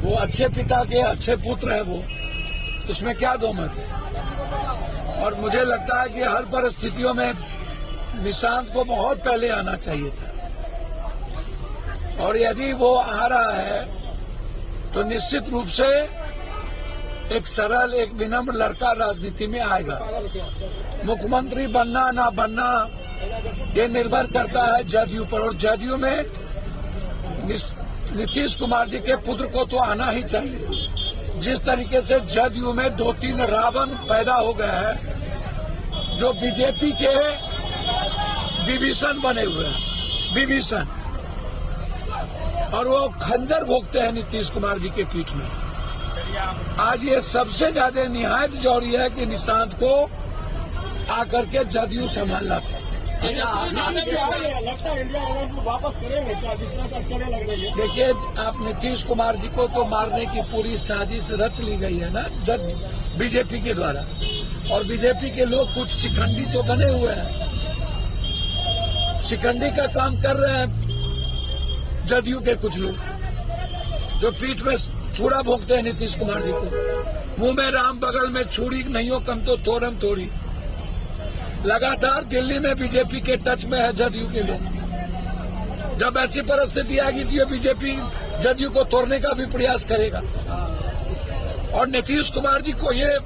वो अच्छे पिता के अच्छे पुत्र है वो, इसमें क्या दो मत है। और मुझे लगता है कि हर परिस्थितियों में निशांत को बहुत पहले आना चाहिए था, और यदि वो आ रहा है तो निश्चित रूप से एक सरल, एक विनम्र लड़का राजनीति में आएगा। मुख्यमंत्री बनना ना बनना ये निर्भर करता है जदयू पर, और जदयू में नीतीश कुमार जी के पुत्र को तो आना ही चाहिए। जिस तरीके से जदयू में 2-3 रावण पैदा हो गए हैं, जो बीजेपी के विभीषण बने हुए हैं, विभीषण, और वो खंजर भोगते हैं नीतीश कुमार जी के पीठ में। आज ये सबसे ज्यादा निहायत जरूरी है कि निशांत को आकर के जदयू संभालना चाहिए। लगता है इंडिया अलायंस को वापस करेंगे क्या, जिस तरह से अटकलें लग रही है? देखिए, आप नीतीश कुमार जी को तो मारने की पूरी साजिश रच ली गई है ना बीजेपी के द्वारा, और बीजेपी के लोग कुछ शिखंडी तो बने हुए हैं, शिखंडी का काम कर रहे हैं जदयू के कुछ लोग, जो पीठ में छुरा भोंकते हैं नीतीश कुमार जी को। मुंह में राम, बगल में छुरी, नहीं हो कम तो तोरम तोड़ी। लगातार दिल्ली में बीजेपी के टच में है जदयू के लोग। जब ऐसी परिस्थिति आएगी तो बीजेपी जदयू को तोड़ने का भी प्रयास करेगा, और नीतीश कुमार जी को ये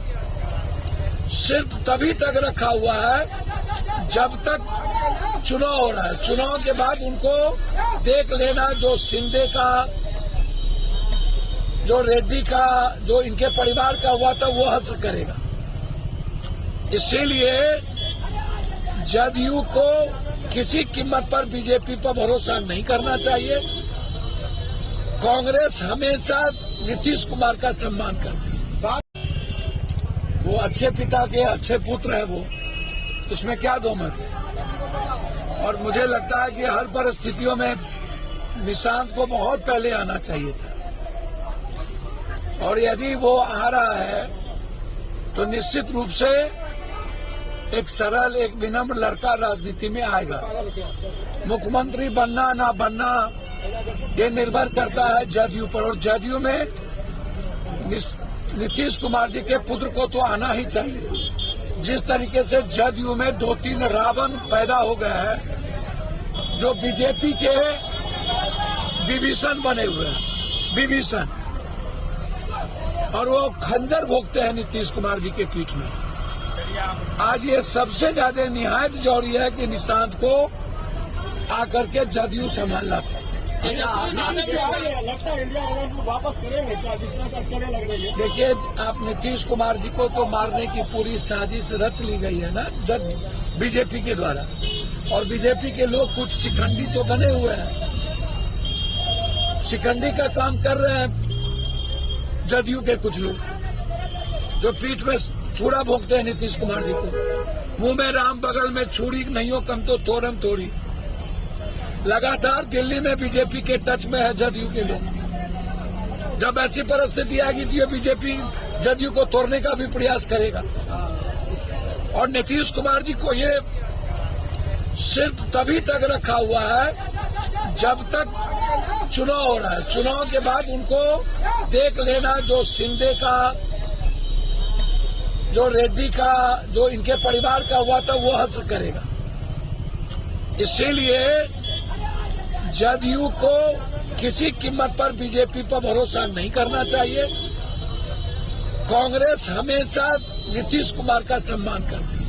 सिर्फ तभी तक रखा हुआ है जब तक चुनाव हो रहा है। चुनाव के बाद उनको देख लेना, जो शिंदे का, जो रेड्डी का, जो इनके परिवार का हुआ था, वो हासिल करेगा। इसीलिए जदयू को किसी कीमत पर बीजेपी पर भरोसा नहीं करना चाहिए। कांग्रेस हमेशा नीतीश कुमार का सम्मान करती है। वो अच्छे पिता के अच्छे पुत्र है वो, इसमें क्या दो मत है। और मुझे लगता है कि हर परिस्थितियों में निशांत को बहुत पहले आना चाहिए था, और यदि वो आ रहा है तो निश्चित रूप से एक सरल, एक विनम्र लड़का राजनीति में आएगा। मुख्यमंत्री बनना ना बनना ये निर्भर करता है जदयू पर, और जदयू में नीतीश कुमार जी के पुत्र को तो आना ही चाहिए। जिस तरीके से जदयू में 2-3 रावण पैदा हो गए हैं, जो बीजेपी के विभीषण बने हुए हैं, विभीषण, और वो खंजर भोगते हैं नीतीश कुमार जी के पीठ में। आज ये सबसे ज्यादा निहायत जरूरी है कि निशांत को आकर के जदयू संभालना चाहिए। लगता है इंडिया अलायंस को वापस करेंगे क्या, जिस तरह से अटकलें लग रही है? देखिए, आप नीतीश कुमार जी को तो मारने की पूरी साजिश रच ली गई है ना बीजेपी के द्वारा, और बीजेपी के लोग कुछ शिखंडी तो बने हुए हैं, शिखंडी का काम कर रहे हैं जदयू के कुछ लोग, जो पीठ में छुरा भोंकते हैं नीतीश कुमार जी को। मुंह में राम, बगल में छुरी, नहीं हो कम तो तोरम तोड़ी। लगातार दिल्ली में बीजेपी के टच में है जदयू के लोग। जब ऐसी परिस्थिति आएगी तो बीजेपी जदयू को तोड़ने का भी प्रयास करेगा, और नीतीश कुमार जी को ये सिर्फ तभी तक रखा हुआ है जब तक चुनाव हो रहा है। चुनाव के बाद उनको देख लेना, जो शिंदे का, जो रेड्डी का, जो इनके परिवार का हुआ था, वो हासिल करेगा। इसीलिए जदयू को किसी कीमत पर बीजेपी पर भरोसा नहीं करना चाहिए। कांग्रेस हमेशा नीतीश कुमार का सम्मान करती है।